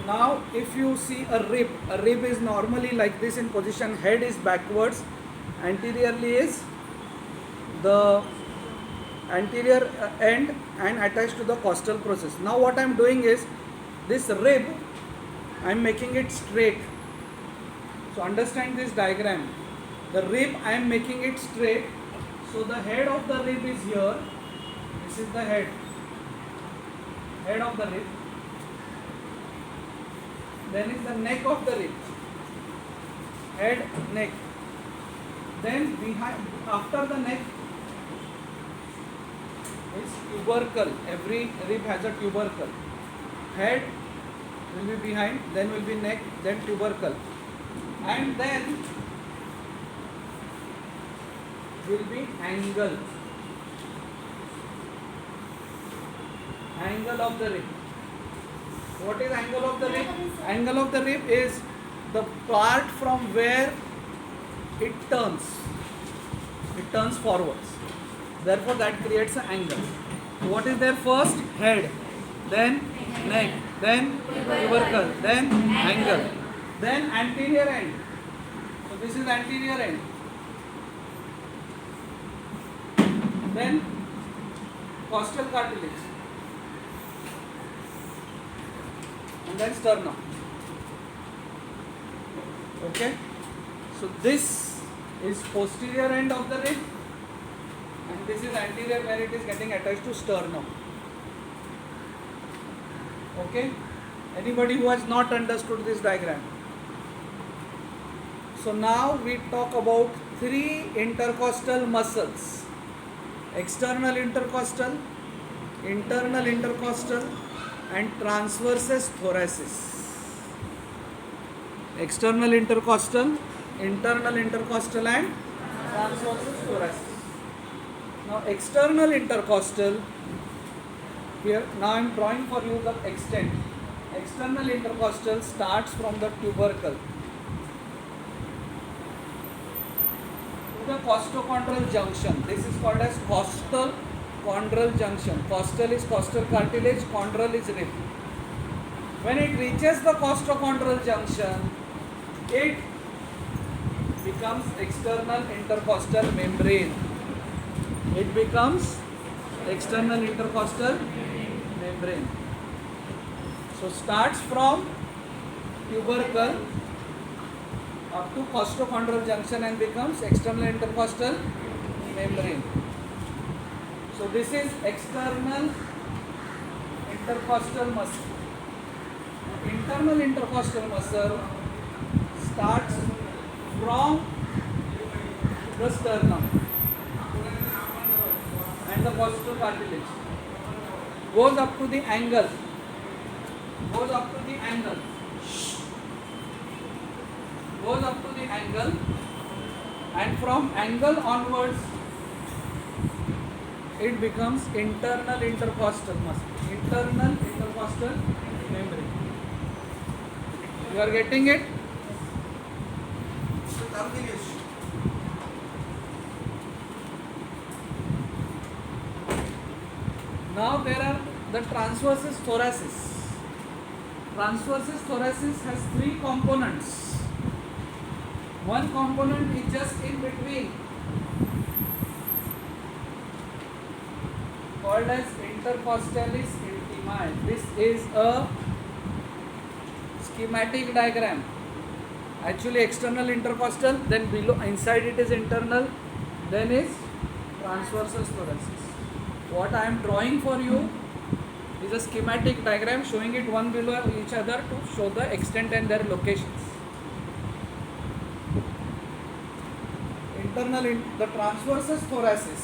now if you see a rib is normally like this in position, head is backwards, anteriorly is the anterior end and attached to the costal process. Now what I am doing is, this rib I am making it straight. So understand this diagram. The rib I am making it straight. So the head of the rib is here. This is the head of the rib. Then is the neck of the rib. Head, neck. Then behind, after the neck is tubercle. Every rib has a tubercle. Head will be behind, then will be neck, then tubercle. And then will be angle. Angle of the rib. What is angle of the rib? Angle of the rib is the part from where it turns. It turns forwards. Therefore, that creates an angle. So what is there first? Head, then neck, then tubercle, then angle, then anterior end. So this is anterior end. Then costal cartilage, and then sternum. Okay. So this is posterior end of the rib, and this is anterior where it is getting attached to sternum. Okay. Anybody who has not understood this diagram? So now we talk about three intercostal muscles: external intercostal, internal intercostal, and transversus thoracis. External intercostal, internal intercostal, and transversus thoracis. Now external intercostal, here now I am drawing for you the extent. External intercostal starts from the tubercle to the costochondral junction. This is called as costal chondral junction. Costal is costal cartilage, chondral is rib. When it reaches the costochondral junction, it becomes external intercostal membrane. It becomes external intercostal membrane. So starts from tubercle up to costochondral junction and becomes external intercostal membrane. So this is external intercostal muscle. Internal intercostal muscle starts from the sternum and the costal cartilage, goes up to the angle, and from angle onwards it becomes internal intercostal muscle, internal intercostal membrane. You are getting it? Now there are the transversus thoracis. Transversus thoracis has three components. One component is just in between, called as intercostalis intimae. This is a schematic diagram. Actually external intercostal, then below, inside it is internal, then is transversus thoracis. What I am drawing for you is a schematic diagram showing it one below each other to show the extent and their locations. The transversus thoracis.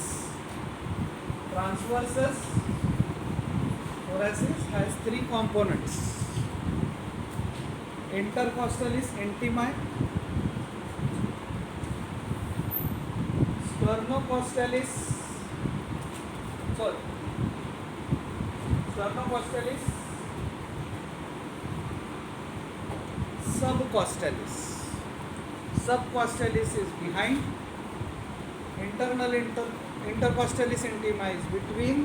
Transversus thoracis has three components. Intercostalis intimae, sternocostalis subcostalis. Subcostalis is behind. Intercostalis intimae is between.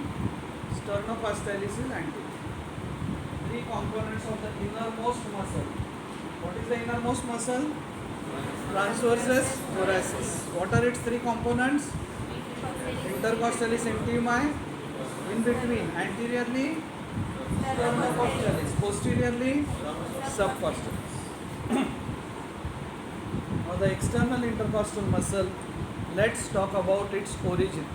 Sternocostalis is anterior. three components of the innermost muscle. What is the innermost muscle? Transversus thoracis. What are its three components? Intercostalis intimae, in between, anteriorly sternocostales, posteriorly subcostalis. Now the external intercostal muscle, let's talk about its origin.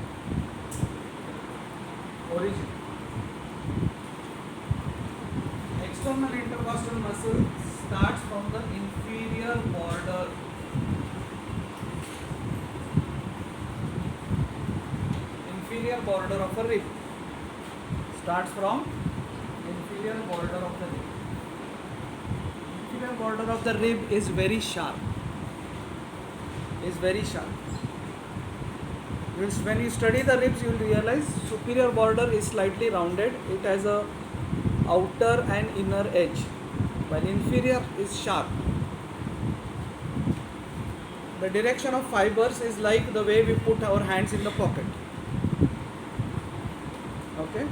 External intercostal muscle starts from the inferior border. Inferior border of a rib. Starts from inferior border of the rib. Inferior border of the rib is very sharp. When you study the ribs, you will realize superior border is slightly rounded. It has a outer and inner edge, while inferior is sharp. The direction of fibers is like the way we put our hands in the pocket. Okay?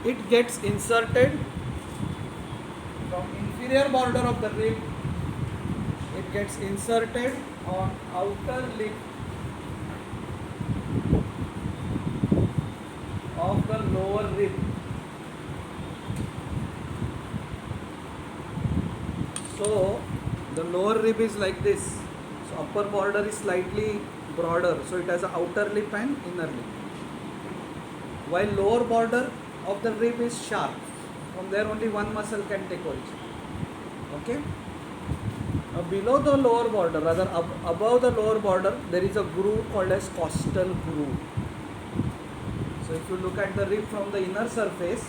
It gets inserted from inferior border of the rib. It gets inserted on outer lip of the lower rib. So the lower rib is like this. So upper border is slightly broader. So it has an outer lip and inner lip. While lower border of the rib is sharp. From there only one muscle can take origin. Okay? Now below the lower border, rather above the lower border, there is a groove called as costal groove. So if you look at the rib from the inner surface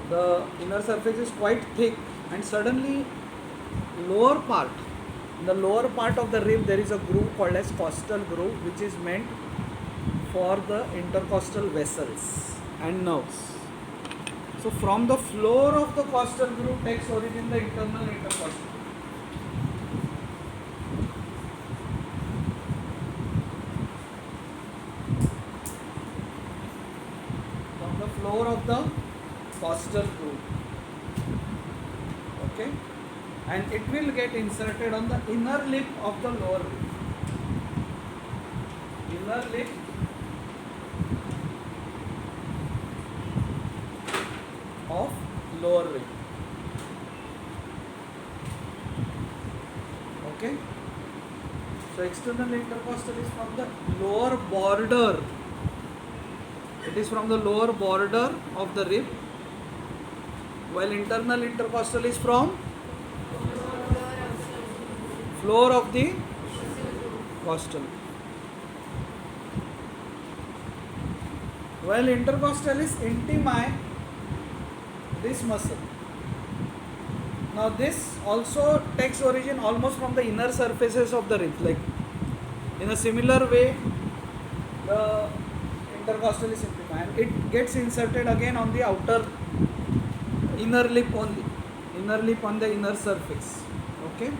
is quite thick, and suddenly in the lower part of the rib there is a groove called as costal groove, which is meant for the intercostal vessels and nerves. So from the floor of the costal groove takes origin the internal intercostal. From the floor of the costal groove. Okay? And it will get inserted on the inner lip of the lower rib. Inner lip of lower rib. Okay? So external intercostal is from the lower border. It is from the lower border of the rib, while internal intercostal is from floor of the costal. While intercostalis intimae, this muscle. Now this also takes origin almost from the inner surfaces of the ribs. Like in a similar way, the intercostalis intimae, and it gets inserted again on the outer inner lip only. Inner lip on the inner surface. Okay.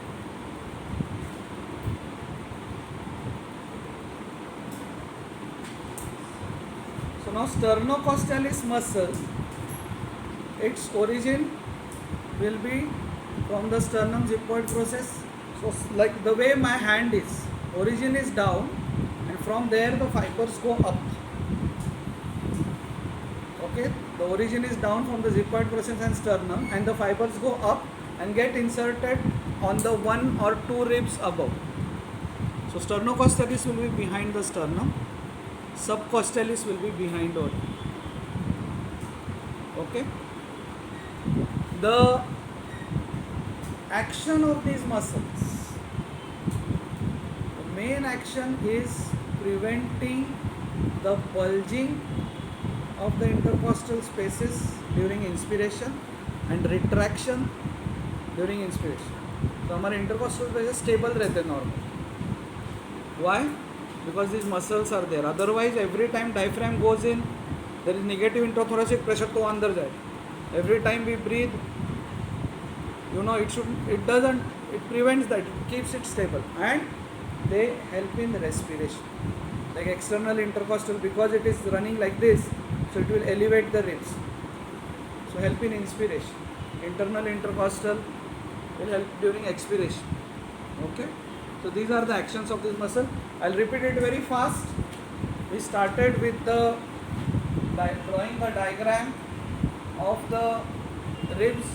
So now sternocostalis muscle, its origin will be from the sternum xiphoid process. So like the way my hand is, origin is down, and from there the fibers go up. Okay, the origin is down from the xiphoid process and sternum, and the fibers go up and get inserted on the one or two ribs above. So sternocostalis will be behind the sternum, subcostalis will be behind all. Okay. The action of these muscles, the main action is preventing the bulging of the intercostal spaces during inspiration and retraction during inspiration. तो हमारे intercostal spaces stable रहते हैं normal. Why? Because these muscles are there. Otherwise, every time diaphragm goes in, there is negative intrathoracic pressure तो अंदर जाए. Every time we breathe, it prevents that, it keeps it stable, and they help in respiration. Like external intercostal, because it is running like this, So it will elevate the ribs. So help in inspiration. Internal intercostal will help during expiration. Okay. So these are the actions of this muscle. I'll repeat it very fast. We started with the drawing the diagram of the ribs.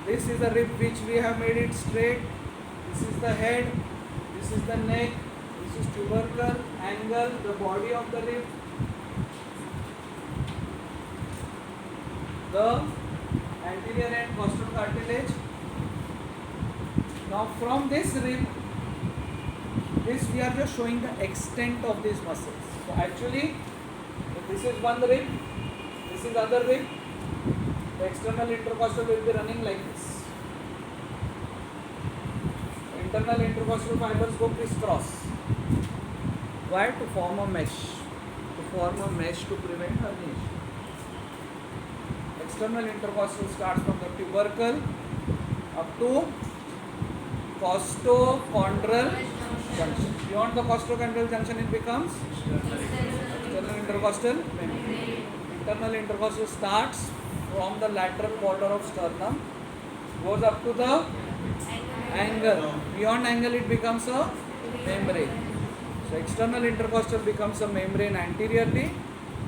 This is the rib which we have made it straight. This is the head. This is the neck. This is tubercle, angle, the body of the rib. The anterior end costal cartilage. Now from this rib, this we are just showing the extent of these muscles. So actually, if this is one rib, this is other rib, the external intercostal will be running like this. Internal intercostal fibers go crisscross. Why? To form a mesh. To form a mesh to prevent herniation. External intercostal starts from the tubercle up to costochondral junction. Beyond the costochondral junction, it becomes external intercostal membrane. Internal intercostal starts from the lateral border of sternum, goes up to the angle. Beyond angle, it becomes a membrane. So external intercostal becomes a membrane anteriorly.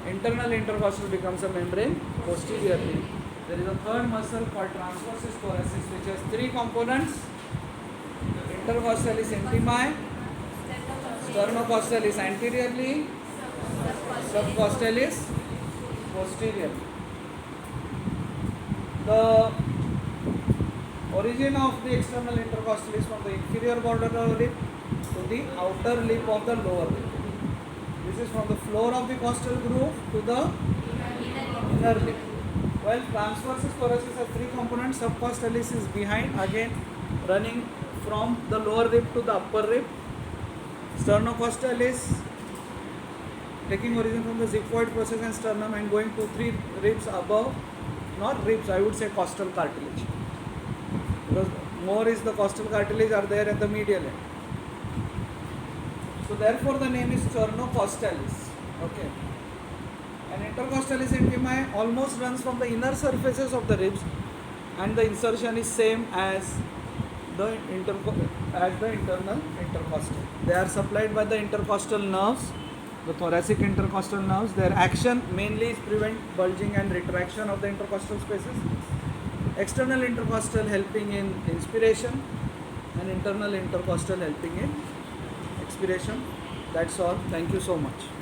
Internal intercostal becomes a membrane posteriorly. There is a third muscle called transversus thoracis, which has three components. Intercostalis intimae, sternocostal anteriorly, subcostalis posteriorly. The origin of the external intercostal is from the inferior border of the rib to the outer lip of the lower lip. This is from the floor of the costal groove to the inner lip. While transversus thoracis has three components, subcostalis is behind, again running from the lower rib to the upper rib. Sternocostal taking origin from the xiphoid process and sternum and going 2-3 ribs above, not ribs, I would say costal cartilage. Because more is the costal cartilage are there at the medial end. So therefore the name is sternocostal. Okay. And intercostalis intimae almost runs from the inner surfaces of the ribs, and the insertion is same as the internal intercostal. They are supplied by the intercostal nerves, the thoracic intercostal nerves. Their action mainly is prevent bulging and retraction of the intercostal spaces. External intercostal helping in inspiration, and internal intercostal helping in expiration. That's all. Thank you so much.